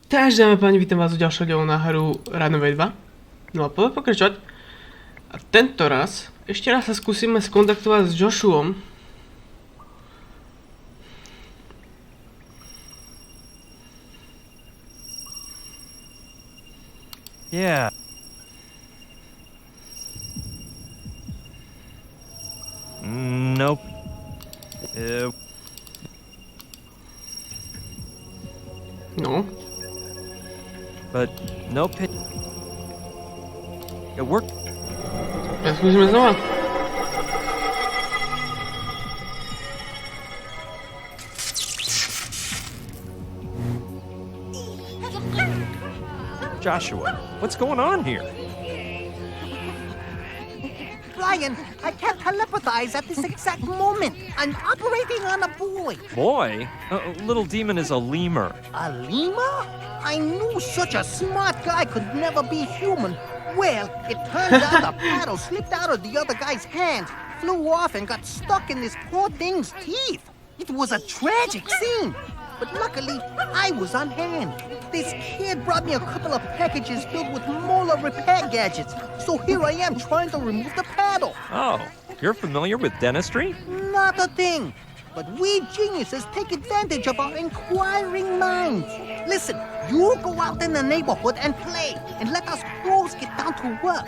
Takže dáme páni, vítam vás u ďalšieho dielu na hru Runaway 2. No a poďme pokračovať. A tento raz, ešte raz sa skúsime skontaktovať s Joshuom. Yeah. Nope. No. But no pit. It worked. Ja skúsime znova. Joshua, what's going on here? Brian, I can't telepathize at this exact moment. I'm operating on a boy. Boy? Little demon is a lemur. A lemur? I knew such a smart guy could never be human. Well, it turns out the paddle slipped out of the other guy's hands, flew off, and got stuck in this poor thing's teeth. It was a tragic scene. But luckily, I was on hand. This kid brought me a couple of packages filled with molar repair gadgets. So here I am trying to remove the paddle. Oh, you're familiar with dentistry? Not a thing. But we geniuses take advantage of our inquiring minds. Listen, you go out in the neighborhood and play, and let us pros get down to work.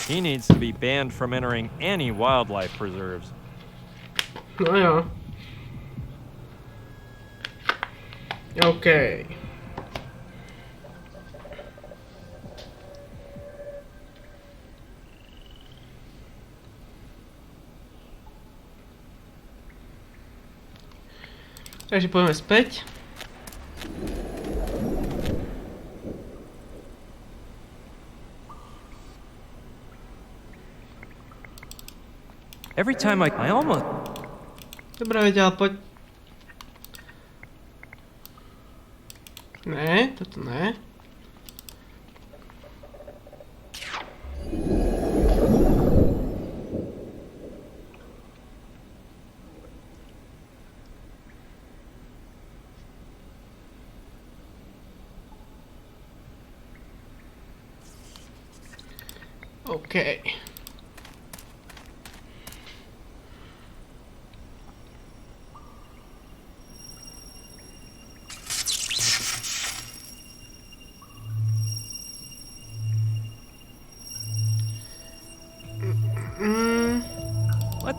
He needs to be banned from entering any wildlife preserves. No jo. OK. Takže poďme späť. Every time I almost... Dobre, veď, ale poď. Ne, toto ne. OK. What?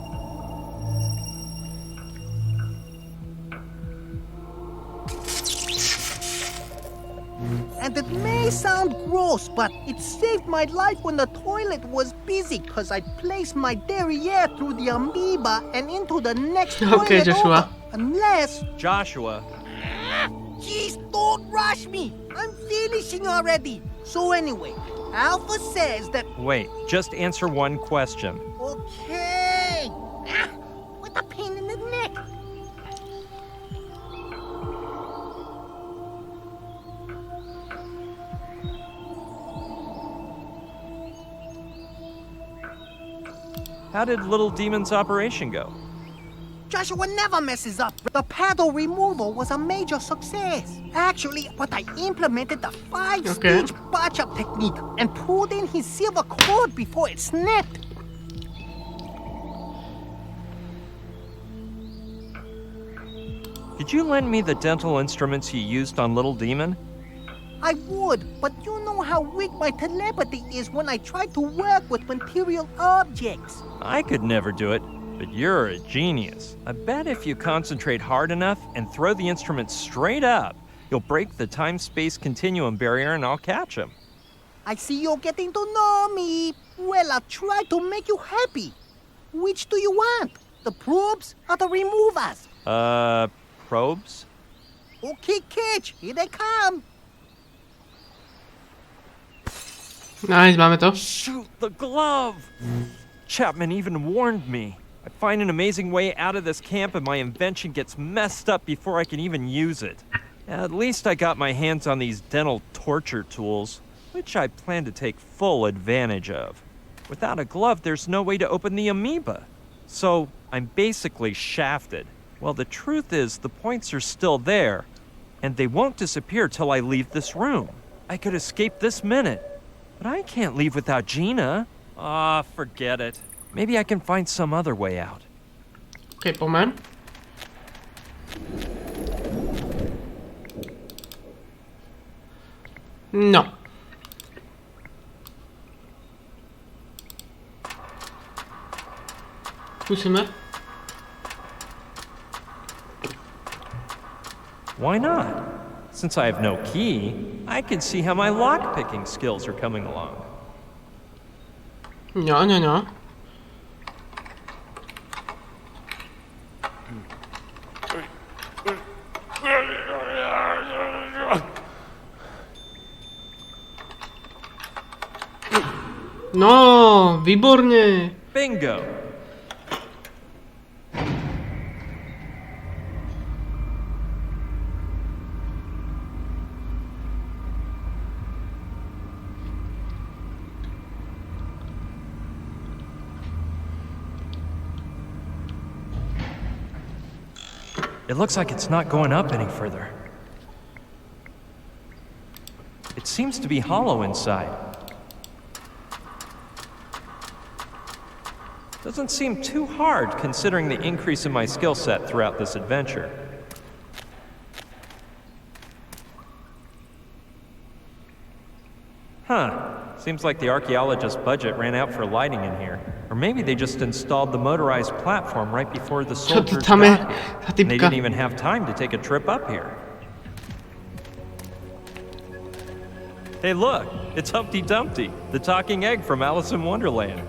And it may sound gross, but it saved my life when the toilet was busy because I placed my derriere through the amoeba and into the next Okay, toilet Joshua. over. Unless... Joshua, Jeez, don't rush me! I'm finishing already! So anyway, Alpha says that... wait, just answer one question. Okay! What a pain in the neck! How did Little Demon's operation go? Joshua never messes up. The paddle removal was a major success. Actually, but I implemented the five-stage patch-up technique and pulled in his silver cord before it snapped. Could you lend me the dental instruments you used on Little Demon? I would, but you know how weak my telepathy is when I try to work with material objects. I could never do it, but you're a genius. I bet if you concentrate hard enough and throw the instrument straight up, you'll break the time-space continuum barrier and I'll catch him. I see you're getting to know me. Well, I'll try to make you happy. Which do you want? The probes or the removers? Probes? Okay, catch. Here they come. Nice, máme to. Shoot the glove! Chapman even warned me. I find an amazing way out of this camp and my invention gets messed up before I can even use it. At least I got my hands on these dental torture tools, which I plan to take full advantage of. Without a glove, there's no way to open the amoeba. So I'm basically shafted. Well, the truth is, the points are still there. and they won't disappear till I leave this room. I could escape this minute, but I can't leave without Gina. Forget it. Maybe I can find some other way out. Okay, pomer. No. Skúsime. Why not? Since I have no key, I can see how my lock-picking skills are coming along. No. No, výborne. Bingo! It looks like it's not going up any further. It seems to be hollow inside. Doesn't seem too hard considering the increase in my skill set throughout this adventure. Seems like the archaeologist's budget ran out for lighting in here. Or maybe they just installed the motorized platform right before the soldiers got here. And they didn't even have time to take a trip up here. Hey look, it's Humpty Dumpty, the talking egg from Alice in Wonderland.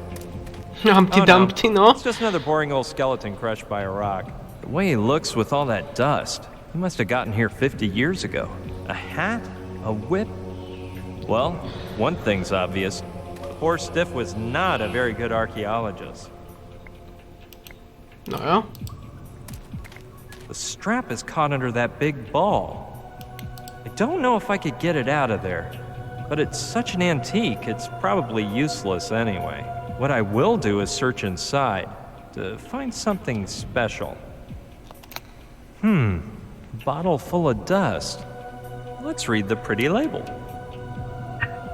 Humpty Dumpty, no. It's just another boring old skeleton crushed by a rock. The way he looks with all that dust, he must have gotten here 50 years ago. A hat? A whip? Well, one thing's obvious. The poor stiff was not a very good archaeologist. No ja. The strap is caught under that big ball. I don't know if I could get it out of there, but it's such an antique, it's probably useless anyway. What I will do is search inside to find something special. Bottle full of dust. Let's read the pretty label.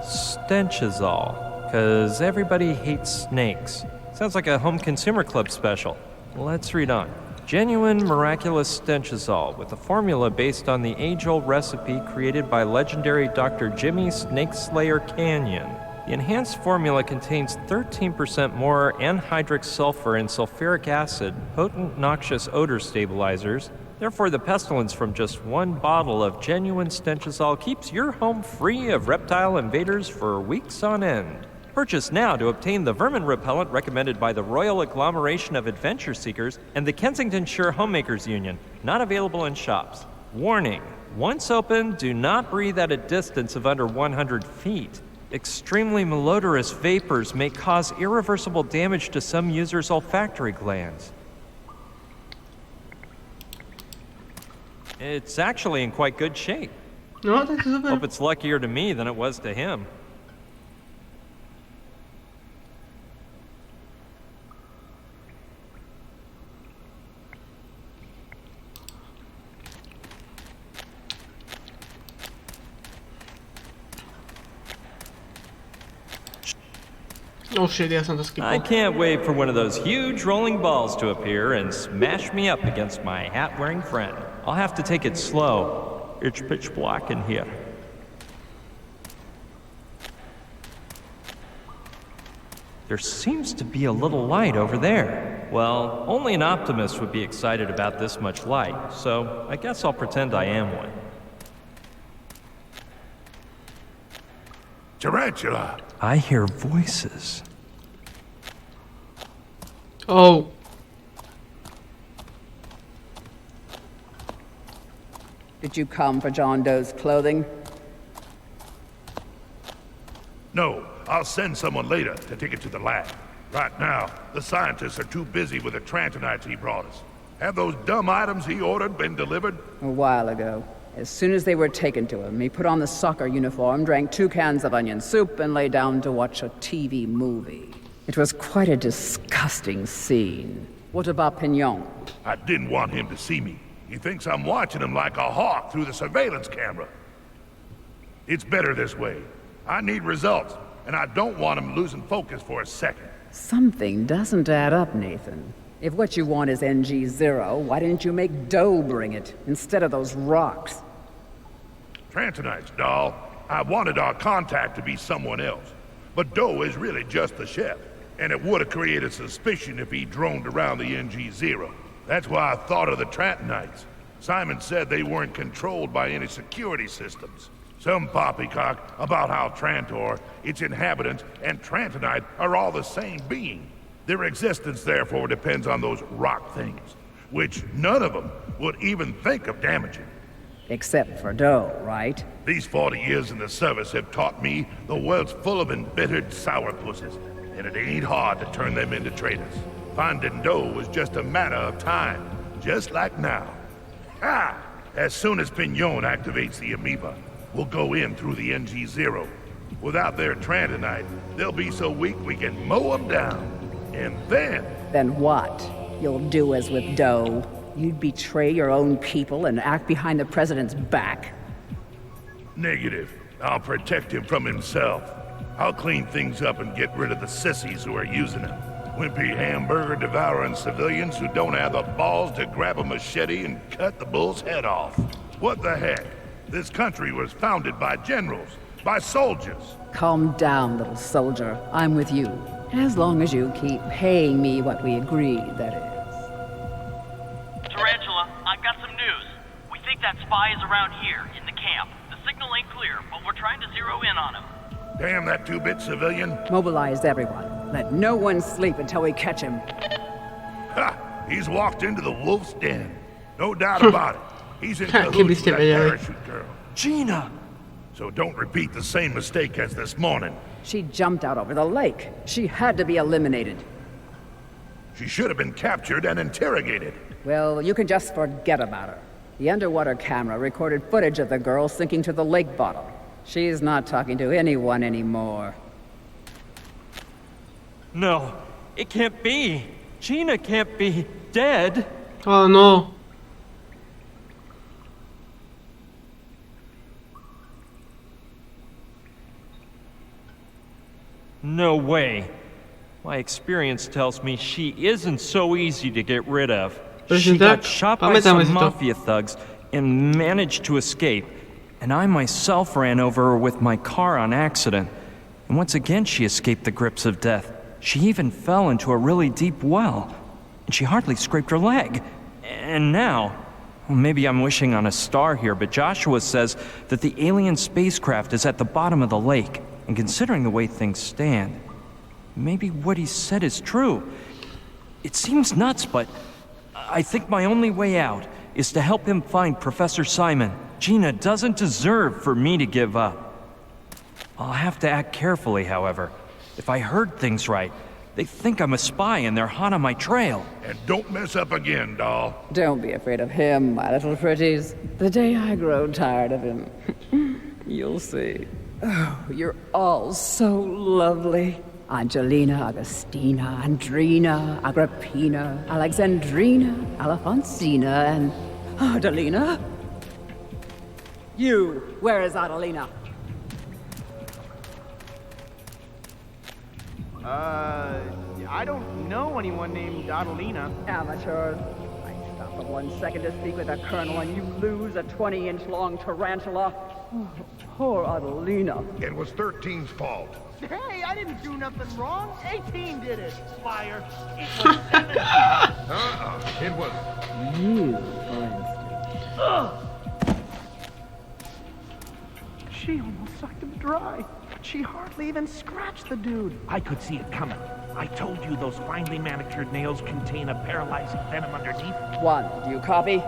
Stenchazole, 'cause everybody hates snakes. Sounds like a home consumer club special. Let's read on. Genuine miraculous stenchazole with a formula based on the age-old recipe created by legendary Dr. Jimmy Snake Slayer Canyon. The enhanced formula contains 13% more anhydrous sulfur and sulfuric acid, potent noxious odor stabilizers. Therefore, the pestilence from just one bottle of genuine stenchazole keeps your home free of reptile invaders for weeks on end. Purchase now to obtain the vermin repellent recommended by the Royal Agglomeration of Adventure Seekers and the Kensingtonshire Homemakers Union. Not available in shops. Warning, once opened, do not breathe at a distance of under 100 feet. Extremely malodorous vapors may cause irreversible damage to some users' olfactory glands. It's actually in quite good shape. No, tak super. Hope it's luckier to me than it was to him. Oh shit, ja som to I skipol. can't wait for one of those huge rolling balls to appear and smash me up against my hat-wearing friend. I'll have to take it slow. It's pitch black in here. There seems to be a little light over there. Well, only an optimist would be excited about this much light, so I guess I'll pretend I am one. Tarantula! I hear voices. Oh. Did you come for John Doe's clothing? No, I'll send someone later to take it to the lab. Right now, the scientists are too busy with the Trantonites he brought us. Have those dumb items he ordered been delivered? A while ago. As soon as they were taken to him, he put on the soccer uniform, drank 2 cans of onion soup, and lay down to watch a TV movie. It was quite a disgusting scene. What about Pignon? I didn't want him to see me. He thinks I'm watching him like a hawk through the surveillance camera. It's better this way. I need results, and I don't want him losing focus for a second. Something doesn't add up, Nathan. If what you want is NG0, why didn't you make Doe bring it, instead of those rocks? Trantonites, doll. I wanted our contact to be someone else. But Doe is really just the chef, and it would have created suspicion if he droned around the NG0. That's why I thought of the Trantonites. Simon said they weren't controlled by any security systems. Some poppycock about how Trantor, its inhabitants, and Trantonite are all the same being. Their existence, therefore, depends on those rock things, which none of them would even think of damaging. Except for Doe, right? These 40 years in the service have taught me the world's full of embittered sourpusses, and it ain't hard to turn them into traitors. Finding Doe was just a matter of time, just like now. Ha! As soon as Pignon activates the amoeba, we'll go in through the NG0. Without their Trantonite, they'll be so weak we can mow them down. And then... Then what? You'll do as with Doe. You'd betray your own people and act behind the president's back. Negative. I'll protect him from himself. I'll clean things up and get rid of the sissies who are using him. Wimpy hamburger-devouring civilians who don't have the balls to grab a machete and cut the bull's head off. What the heck? This country was founded by generals, by soldiers. Calm down, little soldier. I'm with you. As long as you keep paying me what we agreed, that is. Tarantula, I've got some news. We think that spy is around here, in the camp. The signal ain't clear, but we're trying to zero in on him. Damn that two-bit civilian. Mobilize everyone. Let no one sleep until we catch him. Ha! He's walked into the wolf's den. No doubt about it. He's in cahoots with that parachute girl. Gina! So don't repeat the same mistake as this morning. She jumped out over the lake. She had to be eliminated. She should have been captured and interrogated. Well, you can just forget about her. The underwater camera recorded footage of the girl sinking to the lake bottom. She's not talking to anyone anymore. No, it can't be. Gina can't be dead. Oh no. No way. My experience tells me she isn't so easy to get rid of. She got shot by some mafia thugs and managed to escape. And I myself ran over her with my car on accident. And once again she escaped the grips of death. She even fell into a really deep well. And she hardly scraped her leg. And now, well, maybe I'm wishing on a star here, but Joshua says that the alien spacecraft is at the bottom of the lake. And considering the way things stand, maybe what he said is true. It seems nuts, but I think my only way out is to help him find Professor Simon. Gina doesn't deserve for me to give up. I'll have to act carefully, however. If I heard things right, they think I'm a spy and they're hot on my trail. And don't mess up again, doll. Don't be afraid of him, my little pretties. The day I grow tired of him, you'll see. Oh, you're all so lovely. Angelina, Augustina, Andrina, Agrippina, Alexandrina, Alphonsina, and Adelina. You, where is Adelina? I don't know anyone named Adelina. Amateurs. I stop for 1 second to speak with a colonel and you lose a 20-inch long tarantula. Oh, poor Adelina. It was 13's fault. Hey, I didn't do nothing wrong. 18 did it. Liar. It was 17. It was... You, for instance. She almost sucked him dry. She hardly even scratched the dude. I could see it coming. I told you those finely manicured nails contain a paralyzing venom underneath. One, do you copy?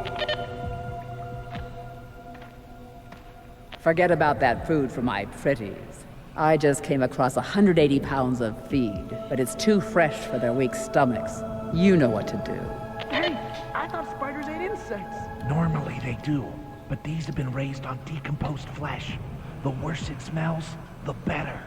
Forget about that food for my pretties. I just came across 180 pounds of feed, but it's too fresh for their weak stomachs. You know what to do. Hey, I thought spiders ate insects. Normally they do, but these have been raised on decomposed flesh. The worse it smells, the better.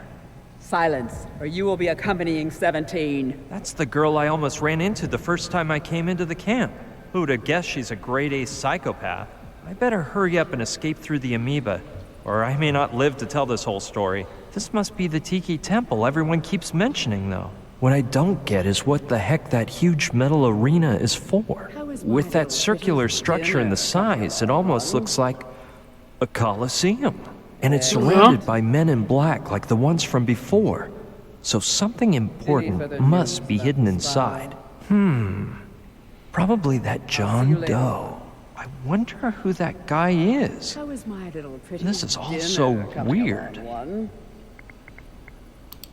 Silence, or you will be accompanying 17. That's the girl I almost ran into the first time I came into the camp. Who'd have guessed she's a grade A psychopath? I better hurry up and escape through the amoeba, or I may not live to tell this whole story. This must be the Tiki Temple everyone keeps mentioning, though. What I don't get is what the heck that huge metal arena is for. With that circular structure and the size, it almost looks like a coliseum. And it's surrounded by men in black like the ones from before. So something important must be hidden inside. Probably that John Doe. I wonder who that guy is. This is all so weird.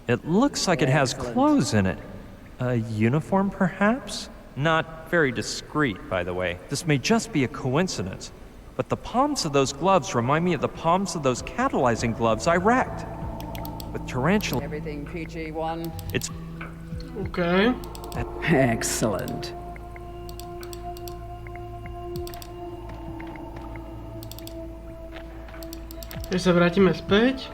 It looks like it has clothes in it. A uniform, perhaps? Not very discreet, by the way. This may just be a coincidence. But the palms of those gloves remind me of the palms of those catalyzing gloves I wrecked. With tarantula... Everything peachy, one? It's... Okay. Excellent. Teď sa vrátime späť.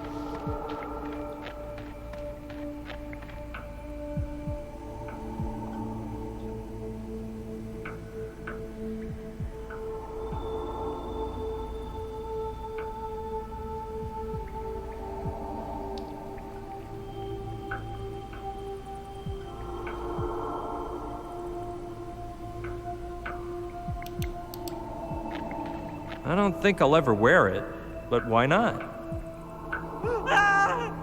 I don't think I'll ever wear it, but why not? Ah!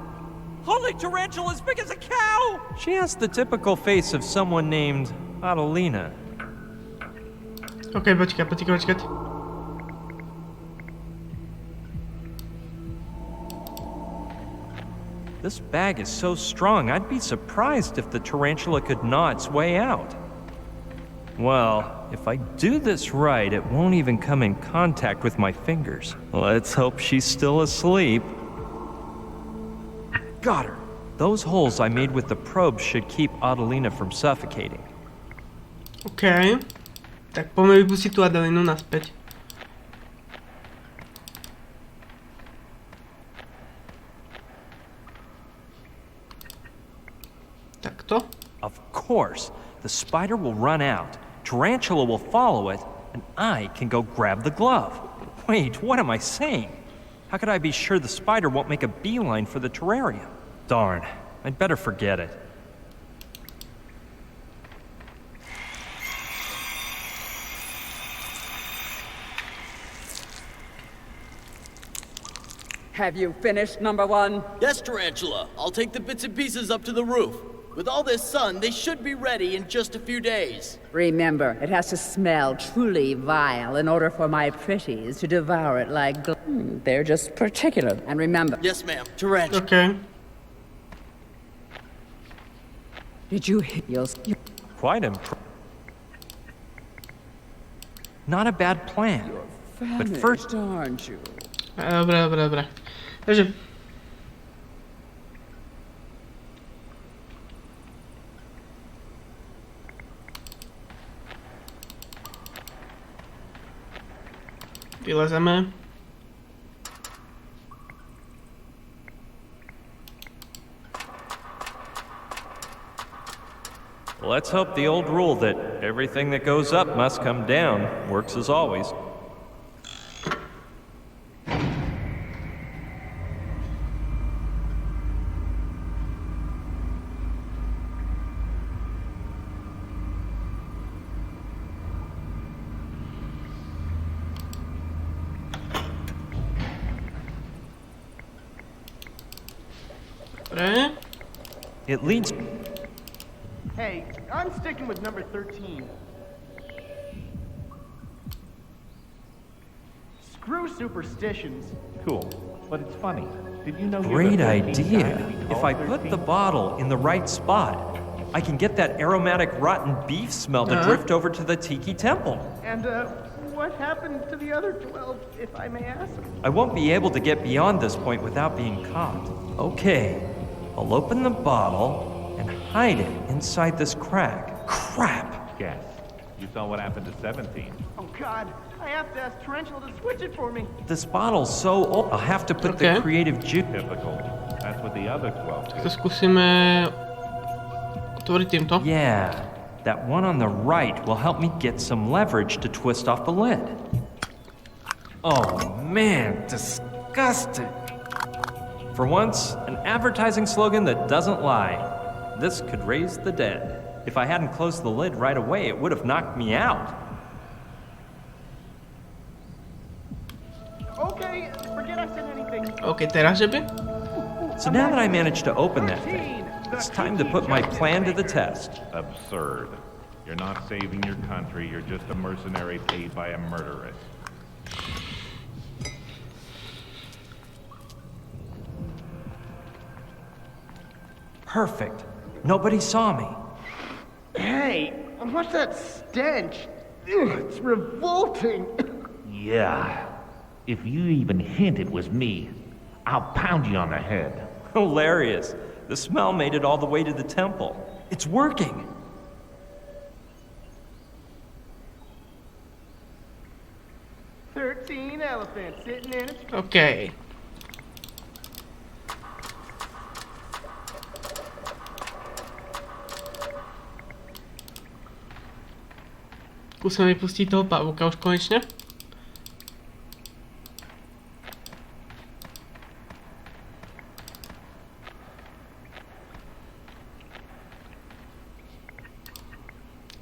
Holy tarantula as big as a cow! She has the typical face of someone named Adelina. OK, počkať. This bag is so strong, I'd be surprised if the tarantula could gnaw its way out. Well, if I do this right, it won't even come in contact with my fingers. Let's hope she's still asleep. Got her. Those holes I made with the probe should keep Adelina from suffocating. OK. Tak poďme vypustiť tú Adelinu naspäť. Takto. Of course. The spider will run out. Tarantula will follow it, and I can go grab the glove. Wait, what am I saying? How could I be sure the spider won't make a beeline for the terrarium? Darn, I'd better forget it. Have you finished, number one? Yes, Tarantula. I'll take the bits and pieces up to the roof. With all this sun, they should be ready in just a few days. Remember, it has to smell truly vile in order for my pretties to devour it like they're just particular. And remember... Yes, ma'am. Tarantula. OK. Did you hit your... Quite impressive. Not a bad plan. But first... aren't you? Dobre. Takže... Vylezeme. Let's hope the old rule that everything that goes up must come down works as always. It leads... Hey, I'm sticking with number 13. Screw superstitions. Cool, but it's funny. Did you know Great idea. If I put the bottle in the right spot, I can get that aromatic rotten beef smell to drift over to the Tiki Temple. And, what happened to the other 12, if I may ask? I won't be able to get beyond this point without being caught. Okay, I'll open the bottle and hide it inside this crack. Crap! Yes. You saw what happened to 17. Oh, God. I have to ask Tarantula to switch it for me. This bottle's so old, I'll have to put the creative juice... Typical. That's what the other 12 To did. skúsime otvoriť týmto. Yeah, That one on the right will help me get some leverage to twist off the lid. Oh man, disgusting. For once, an advertising slogan that doesn't lie. This could raise the dead. If I hadn't closed the lid right away, it would have knocked me out. Okay, forget I said anything. OK, teraz že by? So now that I managed to open that thing, it's time to put my plan to the test. Absurd. You're not saving your country, you're just a mercenary paid by a murderess. Perfect. Nobody saw me. Hey, what's that stench? Ugh, it's revolting. Yeah. If you even hint it was me, I'll pound you on the head. Hilarious. The smell made it all the way to the temple. It's working. Thirteen elephants sitting in its... OK. Skúsime vypustiť toho pavúka už konečne.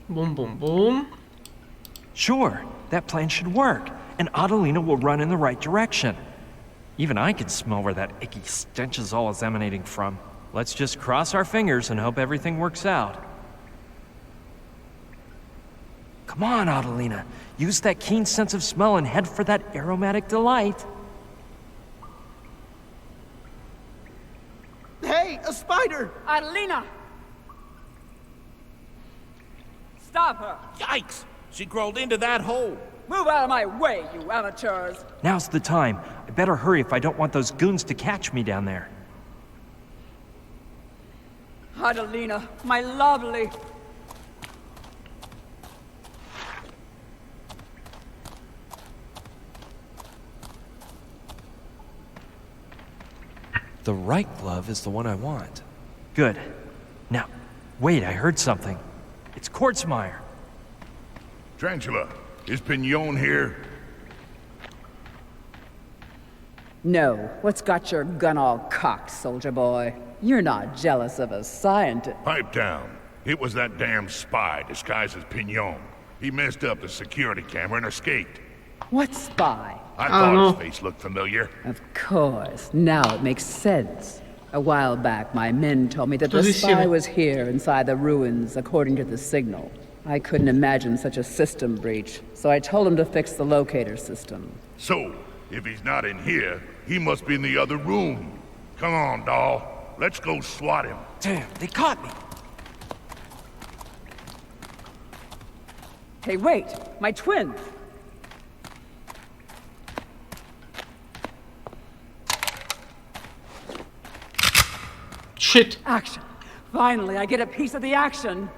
Boom, boom, boom. Sure, that plan should work, and Adelina will run in the right direction. Even I can smell where that icky stench is all emanating from. Let's just cross our fingers and hope everything works out. Come on, Adelina. Use that keen sense of smell and head for that aromatic delight. Hey, a spider! Adelina! Stop her! Yikes! She crawled into that hole. Move out of my way, you amateurs! Now's the time. I better hurry if I don't want those goons to catch me down there. Adelina, my lovely... The right glove is the one I want. Good. Now, wait, I heard something. It's Quartzmeyer. Tarantula, is Pignon here? No, what's got your gun all cocked, soldier boy? You're not jealous of a scientist. Pipe down. It was that damn spy disguised as Pignon. He messed up the security camera and escaped. What spy? I don't thought know. his face looked familiar. Of course, now it makes sense. A while back, my men told me that the Position. spy was here inside the ruins, according to the signal. I couldn't imagine such a system breach, so I told him to fix the locator system. So, if he's not in here, he must be in the other room. Come on, doll. Let's go swat him. Damn, they caught me. Hey, wait! My twins! Shit. Action! Finally, I get a piece of the action!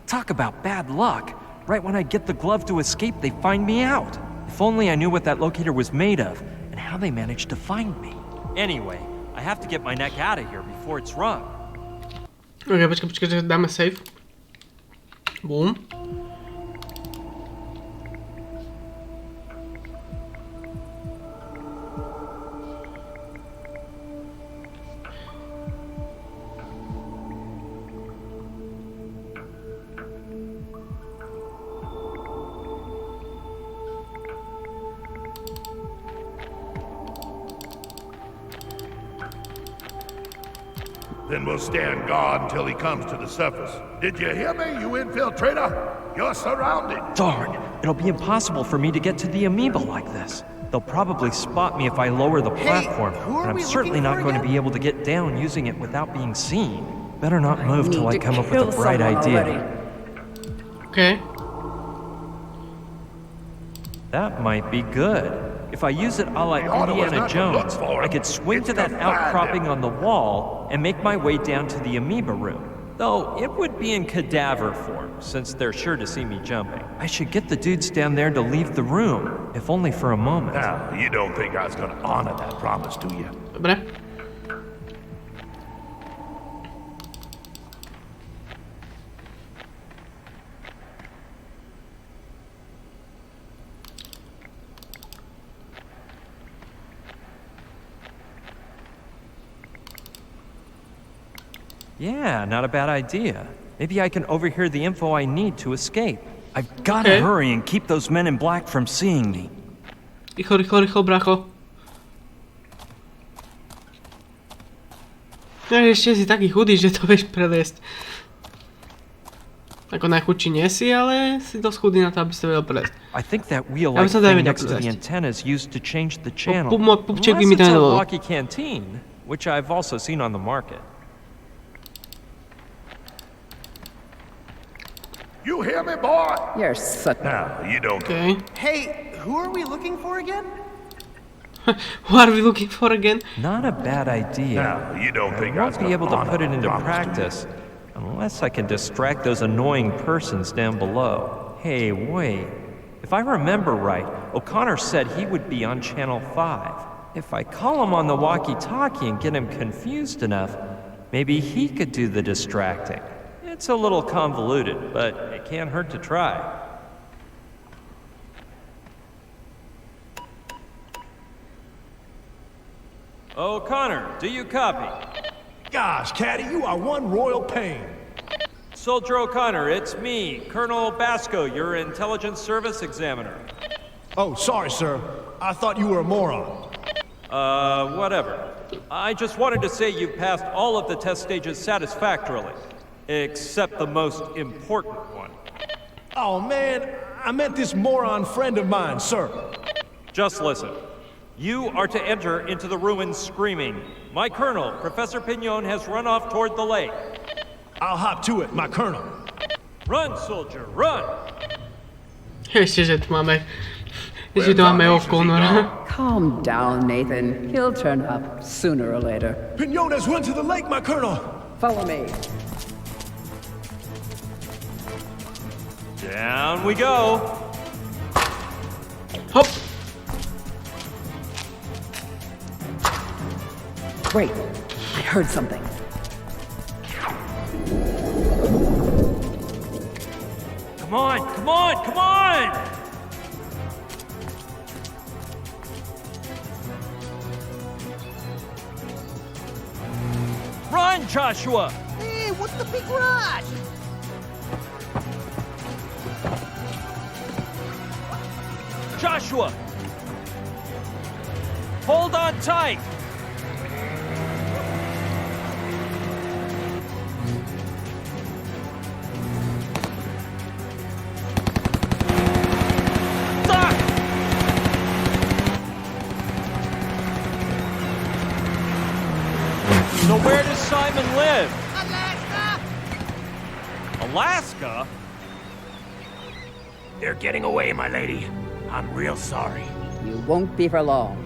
Talk about bad luck. Right when I get the glove to escape, they find me out. If only I knew what that locator was made of, and how they managed to find me. Anyway, I have to get my neck out of here before it's rung. OK, počkaj, dáme save. Boom. Then we'll stand guard until he comes to the surface. Did you hear me, you infiltrator? You're surrounded. Darn, it'll be impossible for me to get to the amoeba like this. They'll probably spot me if I lower the platform, who are and I'm we certainly looking not for going to again? be able to get down using it without being seen. Better not move till I Need to come up with kill a bright someone idea. already. OK. That might be good. If I use it a la order was Indiana not to look Jones, for I him. could swing It's to that to find outcropping him. on the wall and make my way down to the amoeba room. Though it would be in cadaver form, since they're sure to see me jumping. I should get the dudes down there to leave the room, if only for a moment. Now, you don't think I was gonna honor that promise, do you? Yeah, not a bad idea. Maybe I can overhear the info I need to escape. I've gotta hurry and keep those men in black from seeing me. Rýchlo, bracho. No ešte si taký chudý, že to vieš preliesť. Ako najchudší nie si, ale si dosť chudý na to, aby si to vedel preliesť. I think that wheel-like thing next to the antenna is used to change the channel. Pupček by mi to Unless it's a nedovolil. Lucky Canteen, which I've also seen on the market. You hear me, boy? You're such... Now, you don't... Okay. Hey, who are we looking for again? What are we looking for again? Not a bad idea. Now, you don't think I won't be able to put it into practice unless I can distract those annoying persons down below. Hey, wait. If I remember right, O'Connor said he would be on Channel 5. If I call him on the walkie-talkie and get him confused enough, maybe he could do the distracting. It's a little convoluted, but it can't hurt to try. O'Connor, do you copy? Gosh, Caddy, you are one royal pain. Soldier O'Connor, it's me, Colonel Basco, your intelligence service examiner. Oh, sorry, sir. I thought you were a moron. Whatever. I just wanted to say you passed all of the test stages satisfactorily, except the most important one. Oh, man, I meant this moron friend of mine, sir. Just listen. You are to enter into the ruins screaming. My colonel, Professor Pignon, has run off toward the lake. I'll hop to it, my colonel. Run, soldier, run! Ešte, že tu máme O'Connora. Calm down, Nathan. He'll turn up sooner or later. Pignon has run to the lake, my colonel. Follow me. Down we go. Hop. Wait, I heard something. Come on, come on, come on! Run, Joshua! Hey, what's the big rush? Joshua! Hold on tight! So where does Simon live? Alaska! Alaska? They're getting away, my lady. I'm real sorry. You won't be for long.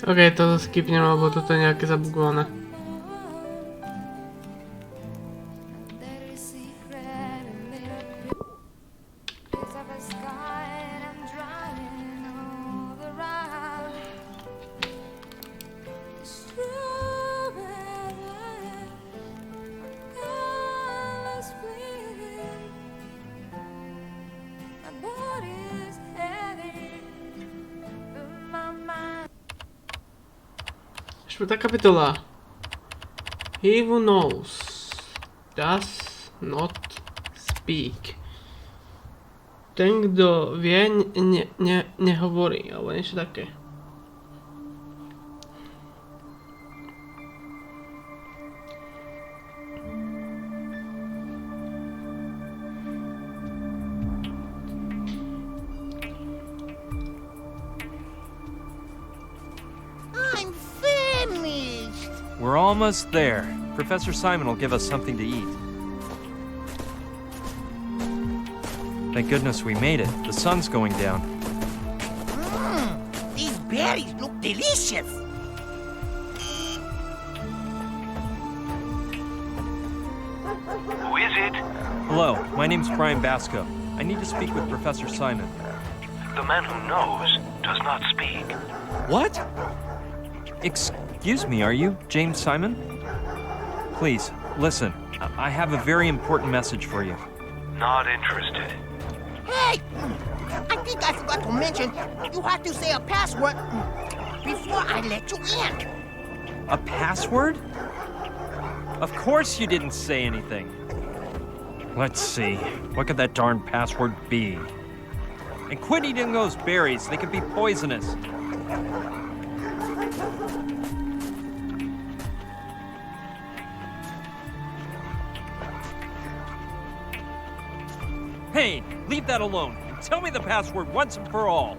Ok, toto skipnem, lebo toto je nejaké zabugované. Štvrtá kapitola. He who knows does not speak. Ten, kto vie, nehovorí, alebo niečo také. We're almost there. Professor Simon will give us something to eat. Thank goodness we made it. The sun's going down. These berries look delicious. Hello, my name's Brian Basco. I need to speak with Professor Simon. The man who knows does not speak. What? Excuse me, are you James Simon? Please, listen. I have a very important message for you. Not interested. Hey! I think I forgot to mention, you have to say a password before I let you in. A password? Of course you didn't say anything. Let's see. What could that darn password be? And quit eating those berries. They could be poisonous. Hey, leave that alone. Tell me the password once and for all.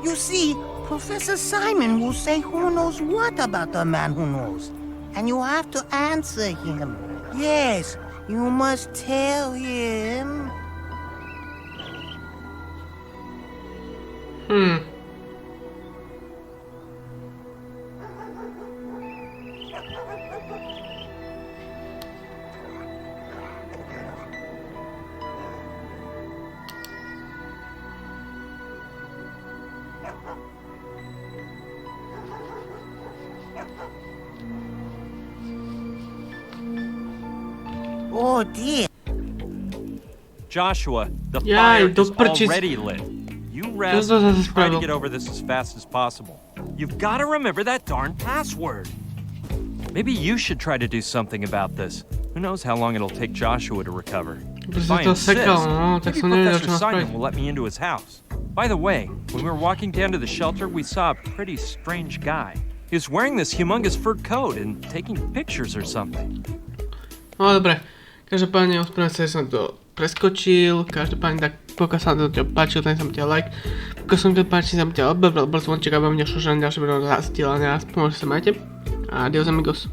You see, Professor Simon will say who knows what about the man who knows. And you have to answer him. Yes, you must tell him. Oh dear. Joshua, the fire is already lit. You rest and try to get over this as fast as possible. You've got to remember that darn password. Maybe you should try to do something about this. Who knows how long it'll take Joshua to recover. If I insist, maybe Professor Simon will let me into his house. By the way, when we were walking down to the shelter, we saw a pretty strange guy. He was wearing this humongous fur coat and taking pictures or something. No dobre, každopádne ospravedlňujem sa, že som to preskočil, každopádne tak pokiaľ sa vám to páčilo, tak som ťa like, pokiaľ som to páčil, som ťa odber, zvonček, aby mňa šlo, že na ďalšie video zdieľania, aspoň, že sa majte. Adios amigos.